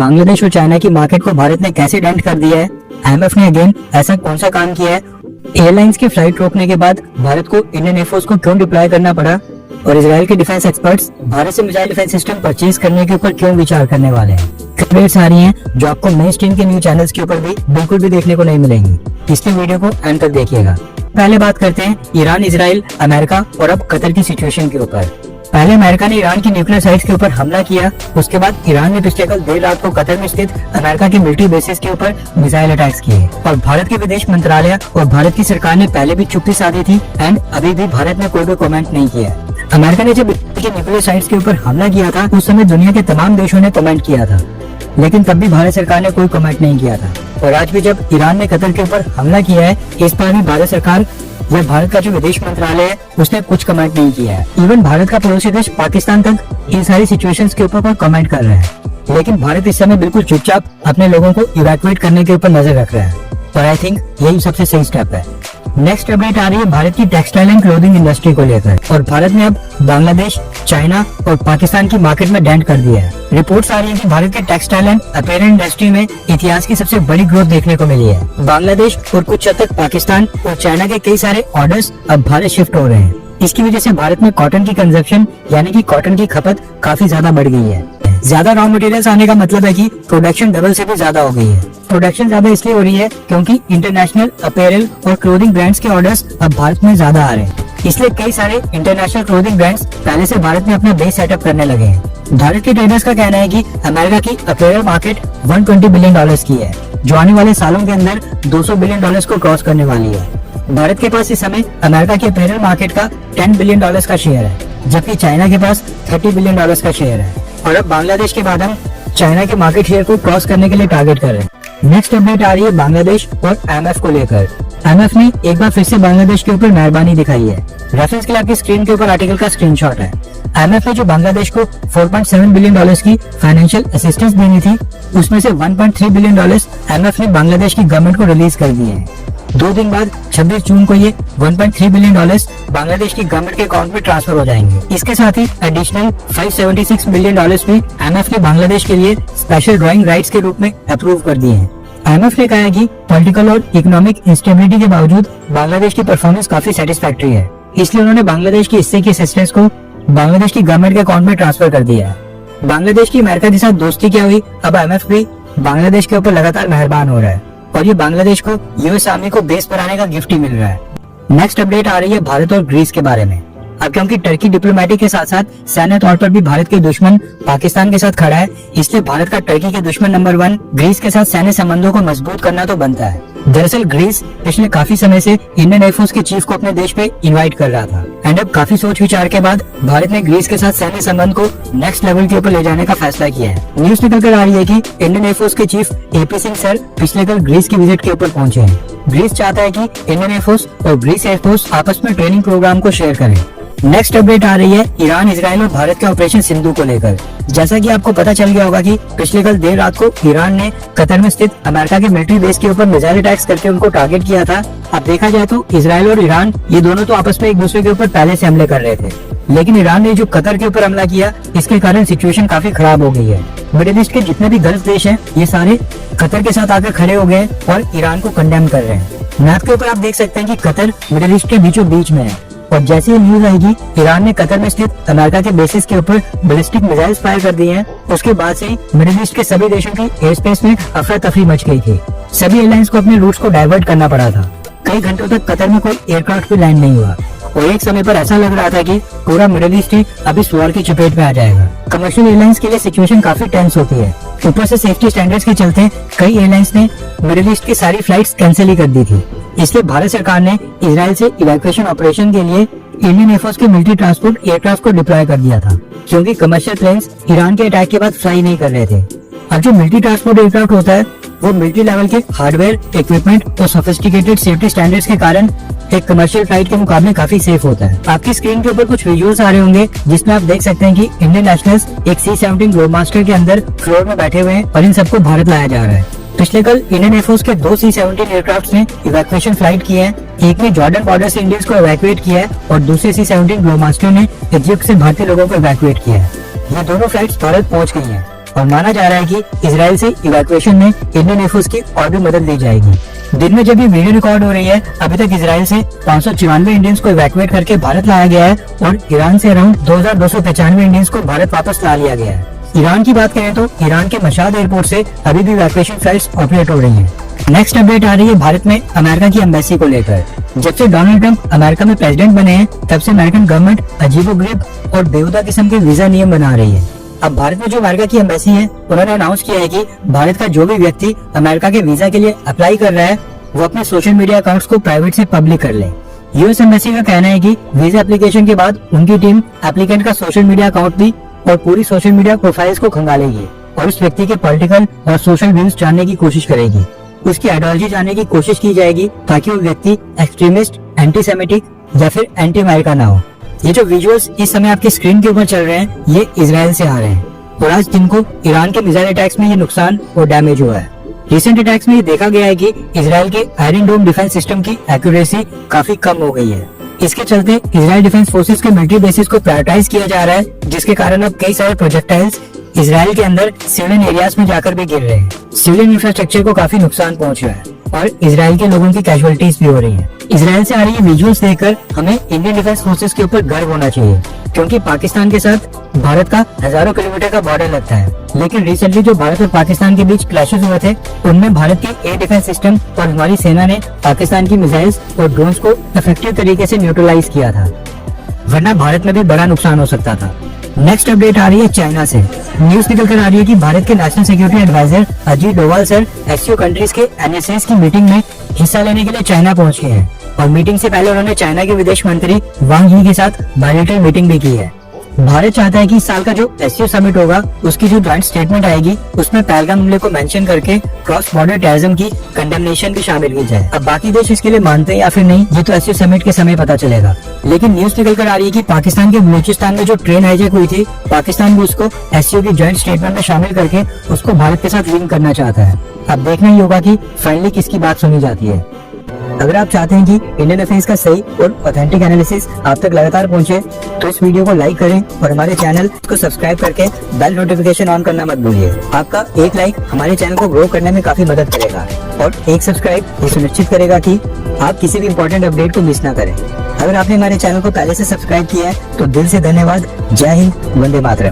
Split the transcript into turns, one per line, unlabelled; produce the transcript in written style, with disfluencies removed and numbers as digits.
बांग्लादेश और चाइना की मार्केट को भारत ने कैसे डेंट कर दिया है, आईएमएफ ने अगेन ऐसा कौन सा काम किया है, एयरलाइंस की फ्लाइट रोकने के बाद भारत को इंडियन एयरफोर्स को क्यों डिप्लॉय करना पड़ा, और इजराइल के डिफेंस एक्सपर्ट्स भारत से मिसाइल डिफेंस सिस्टम परचेज करने के ऊपर क्यों विचार करने वाले हैं। खबरें सारी हैं जो आपको मेन स्ट्रीम के न्यूज चैनल्स के ऊपर भी बिल्कुल भी देखने को नहीं मिलेंगी, इसलिए वीडियो को एंड तक देखिएगा। पहले बात करते हैं ईरान, इजराइल, अमेरिका और अब कतर की सिचुएशन के ऊपर। पहले अमेरिका ने ईरान की न्यूक्लियर साइट्स के ऊपर हमला किया, उसके बाद ईरान ने पिछले कल देर रात को कतर में स्थित अमेरिका के मिलिट्री बेसिस के ऊपर मिसाइल अटैक्स किए और भारत के विदेश मंत्रालय और भारत की सरकार ने पहले भी चुप्पी साधी थी एंड अभी भी भारत ने कोई भी कमेंट नहीं किया। अमेरिका ने जब न्यूक्लियर साइट्स के ऊपर हमला किया था उस समय दुनिया के तमाम देशों ने कमेंट किया था, लेकिन तब भी भारत सरकार ने कोई कमेंट नहीं किया था। और आज भी जब ईरान ने कतर के ऊपर हमला किया है, इस पर भी भारत सरकार या भारत का जो विदेश मंत्रालय है उसने कुछ कमेंट नहीं किया है। इवन भारत का पड़ोसी देश पाकिस्तान तक इन सारी सिचुएशंस के ऊपर कमेंट कर रहे हैं, लेकिन भारत इस समय बिल्कुल चुपचाप अपने लोगों को इवैक्यूएट करने के ऊपर नजर रख रहा है और आई थिंक यही सबसे सही स्टेप है। नेक्स्ट अपडेट आ रही है भारत की टेक्सटाइल एंड क्लोथिंग इंडस्ट्री को लेकर, और भारत ने अब बांग्लादेश, चाइना और पाकिस्तान की मार्केट में डेंट कर दिया है। रिपोर्ट्स आ रही है कि भारत के टेक्सटाइल एंड अपैरल इंडस्ट्री में इतिहास की सबसे बड़ी ग्रोथ देखने को मिली है। बांग्लादेश और कुछ हद तक पाकिस्तान और चाइना के कई सारे ऑर्डर्स अब भारत शिफ्ट हो रहे हैं। इसकी वजह से भारत में कॉटन की कंजप्शन यानी कि कॉटन की खपत काफी ज्यादा बढ़ गई है। ज्यादा रॉ मटेरियल्स आने का मतलब है कि प्रोडक्शन डबल से भी ज्यादा हो गई है। प्रोडक्शन ज्यादा इसलिए हो रही है क्योंकि इंटरनेशनल अपैरल और क्लोथिंग ब्रांड्स के ऑर्डर्स अब भारत में ज्यादा आ रहे हैं, इसलिए कई सारे इंटरनेशनल क्लोथिंग ब्रांड्स पहले से भारत में अपना बेस सेटअप करने लगे हैं। भारत के ट्रेडर्स का कहना है कि अमेरिका की अपैरल मार्केट 120 बिलियन डॉलर्स की है, जो आने वाले सालों के अंदर 200 बिलियन डॉलर्स को क्रॉस करने वाली है। भारत के पास इस समय अमेरिका की अपैरल मार्केट का 10 बिलियन डॉलर्स का शेयर है, जबकि चाइना के पास 30 बिलियन डॉलर्स का शेयर है, और अब बांग्लादेश के बाद हम चाइना के मार्केट शेयर को क्रॉस करने के लिए टारगेट कर रहे हैं। नेक्स्ट अपडेट आ रही है बांग्लादेश और आईएमएफ को लेकर। आईएमएफ ने एक बार फिर से बांग्लादेश के ऊपर मेहरबानी दिखाई है। रेफरेंस के लिए आपकी स्क्रीन के ऊपर आर्टिकल का स्क्रीनशॉट है। आईएमएफ ने जो बांग्लादेश को 4.7 बिलियन डॉलर्स की फाइनेंशियल असिस्टेंस देनी थी, उसमें से 1.3 बिलियन डॉलर्स आईएमएफ ने बांग्लादेश की गवर्नमेंट को रिलीज कर दिए हैं। 2 दिन बाद 26 जून को ये 1.3 बिलियन डॉलर्स बांग्लादेश की गवर्नमेंट के अकाउंट में ट्रांसफर हो जाएंगे। इसके साथ ही एडिशनल 576 मिलियन डॉलर्स भी आईएमएफ ने बांग्लादेश के लिए स्पेशल ड्राइंग राइट्स के रूप में अप्रूव कर दिए हैं। आईएमएफ ने कहा है कि पॉलिटिकल और इकोनॉमिक इंस्टेबिलिटी के बावजूद बांग्लादेश की परफॉर्मेंस काफी सेटिस्फैक्टरी है, इसलिए उन्होंने बांग्लादेश की हिस्से की असिस्टेंस को बांग्लादेश की गवर्नमेंट के अकाउंट में ट्रांसफर कर दिया है। बांग्लादेश की अमेरिका के साथ दोस्ती क्या हुई, अब आईएमएफ भी बांग्लादेश के ऊपर लगातार मेहरबान हो रहा है और ये बांग्लादेश को यूएस आर्मी को बेस बनाने का गिफ्ट ही मिल रहा है। नेक्स्ट अपडेट आ रही है भारत और ग्रीस के बारे में। अब क्योंकि टर्की डिप्लोमेटिक के साथ साथ सैन्य तौर पर भी भारत के दुश्मन पाकिस्तान के साथ खड़ा है, इसलिए भारत का टर्की के दुश्मन नंबर 1 ग्रीस के साथ सैन्य संबंधों को मजबूत करना तो बनता है। दरअसल ग्रीस पिछले काफी समय से इंडियन एयरफोर्स के चीफ को अपने देश पे इनवाइट कर रहा था एंड अब काफी सोच विचार के बाद भारत ने ग्रीस के साथ सैन्य संबंध को नेक्स्ट लेवल के ऊपर ले जाने का फैसला किया है। न्यूज निकल कर आ रही है कि इंडियन एयरफोर्स के चीफ एपी सिंह सर पिछले कल ग्रीस की विजिट के ऊपर पहुंचे हैं। ग्रीस चाहता है कि इंडियन एयरफोर्स और ग्रीस एयरफोर्स आपस में ट्रेनिंग प्रोग्राम को शेयर करें। नेक्स्ट अपडेट आ रही है ईरान, इजराइल और भारत के ऑपरेशन सिंधु को लेकर। जैसा कि आपको पता चल गया होगा कि पिछले कल देर रात को ईरान ने कतर में स्थित अमेरिका के मिलिट्री बेस के ऊपर मिसाइल अटैक्स करके उनको टारगेट किया था। अब देखा जाए तो इजराइल और ईरान ये दोनों तो आपस में एक दूसरे के ऊपर पहले से हमले कर रहे थे, लेकिन ईरान ने जो कतर के ऊपर हमला किया, इसके कारण सिचुएशन काफी खराब हो गई है। मिडिल ईस्ट के जितने भी गल्फ देश हैं, ये सारे कतर के साथ आकर खड़े हो गए और ईरान को कंडेम कर रहे हैं। मैप के ऊपर आप देख सकते हैं कि कतर मिडिल ईस्ट के बीचों बीच में है, और जैसे ही न्यूज आएगी ईरान ने कतर में स्थित अमेरिका के बेसिस के ऊपर बैलिस्टिक मिसाइल्स फायर कर दिए हैं, उसके बाद से मिडिल ईस्ट के सभी देशों की एयर स्पेस में अफरा तफरी मच गई थी। सभी एयरलाइंस को अपने रूट्स को डाइवर्ट करना पड़ा था। कई घंटों तक कतर में कोई एयरक्राफ्ट भी लैंड नहीं हुआ और एक समय पर ऐसा लग रहा था कि पूरा मिडिल ईस्ट ही अभी वॉर की चपेट में आ जाएगा। कमर्शियल एयरलाइंस के लिए सिचुएशन काफी टेंस होती है। ऊपर से सेफ्टी स्टैंडर्ड्स के चलते कई एयरलाइंस ने मिडिल ईस्ट की सारी फ्लाइट्स कैंसिल ही कर दी थी, इसलिए भारत सरकार ने इजराइल से इवैक्यूएशन ऑपरेशन के लिए इंडियन एयरफोर्स के मिलिट्री ट्रांसपोर्ट एयरक्राफ्ट को डिप्लॉय कर दिया था, क्योंकि कमर्शियल प्लेन्स ईरान के अटैक के बाद फ्लाई नहीं कर रहे थे। अब जो मिलिट्री ट्रांसपोर्ट एयरक्राफ्ट होता है वो मिलिट्री लेवल के हार्डवेयर, इक्विपमेंट और सोफिस्टिकेटेड सेफ्टी स्टैंडर्ड्स के कारण एक कमर्शियल फ्लाइट के मुकाबले काफी सेफ होता है। आपकी स्क्रीन के ऊपर कुछ विजुअल्स आ रहे होंगे जिसमें आप देख सकते हैं कि इंडियन नेशनल्स एक C-17 ग्लोबमास्टर के अंदर फ्लोर में बैठे हुए हैं और इन सबको भारत लाया जा रहा है। पिछले कल इंडियन एयरफोर्स के 2 C-17 एयरक्राफ्ट ने इवैक्यूएशन फ्लाइट की है। एक ने जॉर्डन बॉर्डर से इंडियंस को इवैक्यूएट किया है और दूसरे C-17 ग्लोबमास्टर ने इजिप्ट से भारतीय लोगों को इवैक्यूएट किया है। ये दोनों फ्लाइट्स भारत पहुंच गई हैं। और माना जा रहा है कि इजराइल से इवैक्यूएशन में इंडियन एयरफोर्स की और भी मदद ली जाएगी। दिन में जब ये वीडियो रिकॉर्ड हो रही है, अभी तक इजराइल से 594 इंडियंस को इवैक्यूएट करके भारत लाया गया है और ईरान से अराउंड 2295 इंडियंस को भारत वापस ला लिया गया है। ईरान की बात करें तो ईरान के मशाद एयरपोर्ट से अभी भी इवैक्यूएशन फ्लाइट्स ऑपरेट हो रही हैं। नेक्स्ट अपडेट आ रही है भारत में अमेरिका की एम्बेसी को लेकर। जब से डोनाल्ड ट्रंप अमेरिका में प्रेसिडेंट बने हैं, तब से अमेरिकन गवर्नमेंट अजीबोगरीब और बेहुदा किस्म के वीजा नियम बना रही है। अब भारत में जो अमेरिका की एम्बेसी है, उन्होंने अनाउंस किया है कि भारत का जो भी व्यक्ति अमेरिका के वीजा के लिए अप्लाई कर रहा है, वो अपने सोशल मीडिया अकाउंट्स को प्राइवेट से पब्लिक कर ले। यूएस एम्बेसी का कहना है कि वीजा एप्लीकेशन के बाद उनकी टीम एप्लीकेंट का सोशल मीडिया अकाउंट भी और पूरी सोशल मीडिया प्रोफाइल्स को खंगालेगी और उस व्यक्ति के पॉलिटिकल और सोशल व्यूज जानने की कोशिश करेगी। उसकी आइडियोलॉजी जानने की कोशिश की जाएगी ताकि वो व्यक्ति एक्सट्रीमिस्ट, एंटीसेमिटिक या फिर एंटी अमेरिका ना हो। ये जो विजुअल्स इस समय आपकी स्क्रीन के ऊपर चल रहे हैं, ये इजराइल से आ रहे हैं और आज दिन को ईरान के मिसाइल अटैक्स में ये नुकसान और डैमेज हुआ है। रिसेंट अटैक्स में ये देखा गया है कि इजराइल के आयरन डोम डिफेंस सिस्टम की एक्यूरेसी काफी कम हो गई है। इसके चलते इजराइल डिफेंस फोर्सेस के मिलिट्री बेसिस को प्रायोरिटाइज किया जा रहा है, जिसके कारण अब कई सारे प्रोजेक्टाइल्स इजराइल के अंदर सिविलियन एरियाज में जाकर भी गिर रहे हैं। सिविलियन इंफ्रास्ट्रक्चर को काफी नुकसान पहुंच रहा है और इजराइल के लोगों की कैजुअलिटीज भी हो रही हैं। इजराइल से आ रही विजुअल्स देखकर हमें इंडियन डिफेंस फोर्सेस के ऊपर गर्व होना चाहिए, क्योंकि पाकिस्तान के साथ भारत का हजारों किलोमीटर का बॉर्डर लगता है। लेकिन रिसेंटली जो भारत और पाकिस्तान के बीच क्लैशेस हुए थे, उनमें भारत के एयर डिफेंस सिस्टम और हमारी सेना ने पाकिस्तान की मिसाइल्स और ड्रोन्स को इफेक्टिव तरीके से न्यूट्रलाइज किया था, वरना भारत में भी बड़ा नुकसान हो सकता था। नेक्स्ट अपडेट आ रही है चाइना से। न्यूज निकल कर आ रही है कि भारत के national security adviser Ajit Doval sir SCO countries के एनएसएस की मीटिंग में हिस्सा लेने के लिए चाइना पहुंच गए हैं और मीटिंग से पहले उन्होंने चाइना के विदेश मंत्री वांग यी के साथ बायलैटरल मीटिंग भी की है। भारत चाहता है कि इस साल का जो एससीओ समिट होगा, उसकी जो जॉइंट स्टेटमेंट आएगी, उसमें पहलगाम हमले को मेंशन करके क्रॉस बॉर्डर टेररिज्म की कंडेमनेशन भी शामिल की जाए। अब बाकी देश इसके लिए मानते हैं या फिर नहीं, ये तो एससीओ समिट के समय पता चलेगा। लेकिन न्यूज निकल कर आ रही है कि पाकिस्तान के बलूचिस्तान में जो ट्रेन हाईजैक हुई थी, पाकिस्तान भी उसको एससीओ की जॉइंट स्टेटमेंट में शामिल करके उसको भारत के साथ लिंक करना चाहता है। अब देखना ही होगा कि फाइनली किसकी बात सुनी जाती है। अगर आप चाहते हैं कि इंडियन अफेयर्स का सही और ऑथेंटिक एनालिसिस आप तक लगातार पहुंचे, तो इस वीडियो को लाइक करें और हमारे चैनल को सब्सक्राइब करके बेल नोटिफिकेशन ऑन करना मत भूलिए। आपका एक लाइक हमारे चैनल को ग्रो करने में काफी मदद करेगा और एक सब्सक्राइब ये सुनिश्चित करेगा कि आप किसी भी इंपॉर्टेंट अपडेट को मिस ना करें। अगर आपने हमारे चैनल को पहले से सब्सक्राइब किया है तो दिल से धन्यवाद। जय हिंद, वंदे मातरम।